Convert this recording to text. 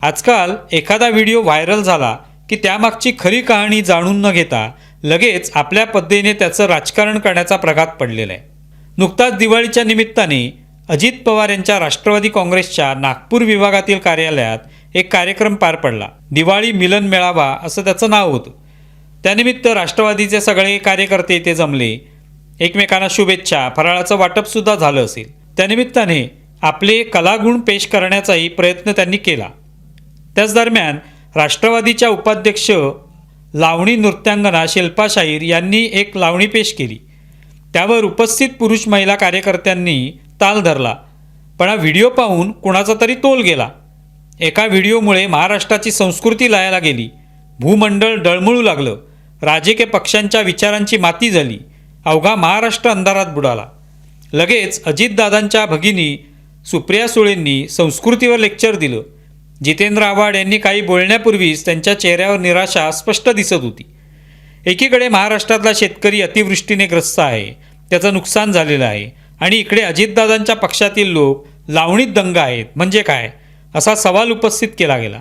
आजकाल एखादा video viral झाला की त्यामागची खरी कहाणी जाणून न घेता लगेच आपल्या पद्धतीने त्याचं राजकारण करण्याचा प्रघात पडलेला आहे। नुकताच दिवाळीच्या निमित्ताने अजित पवार यांच्या राष्ट्रवादी काँग्रेसच्या नागपूर विभागातील कार्यालयात एक कार्यक्रम पार पडला। दिवाळी मिलन मेळावा असं त्याचं नाव होतं। त्यानिमित्त राष्ट्रवादीचे सगळे कार्यकर्ते इथे जमले, एकमेकांना शुभेच्छा, फराळाचं वाटपसुद्धा झालं असेल। त्यानिमित्ताने आपले कलागुण पेश करण्याचाही प्रयत्न त्यांनी केला। त्याच दरम्यान राष्ट्रवादीच्या उपाध्यक्ष लावणी नृत्यांगना शिल्पा शाहीर यांनी एक लावणी पेश केली। त्यावर उपस्थित पुरुष महिला कार्यकर्त्यांनी ताल धरला, पण हा व्हिडिओ पाहून कुणाचा तरी तोल गेला। एका व्हिडिओमुळे महाराष्ट्राची संस्कृती लयाला गेली, भूमंडळ डळमळू लागलं, राजकीय पक्षांच्या विचारांची माती झाली, अवघा महाराष्ट्र अंधारात बुडाला। लगेच अजितदादांच्या भगिनी सुप्रिया सुळेंनी संस्कृतीवर लेक्चर दिलं। जितेंद्र आव्हाड यांनी काही बोलण्यापूर्वीच त्यांच्या चेहऱ्यावर निराशा स्पष्ट दिसत होती। एकीकडे महाराष्ट्रातला शेतकरी अतिवृष्टीने ग्रस्त आहे, त्याचं नुकसान झालेलं आहे, आणि इकडे अजितदादांच्या पक्षातील लोक लावणीत दंग आहेत, म्हणजे काय असा सवाल उपस्थित केला गेला।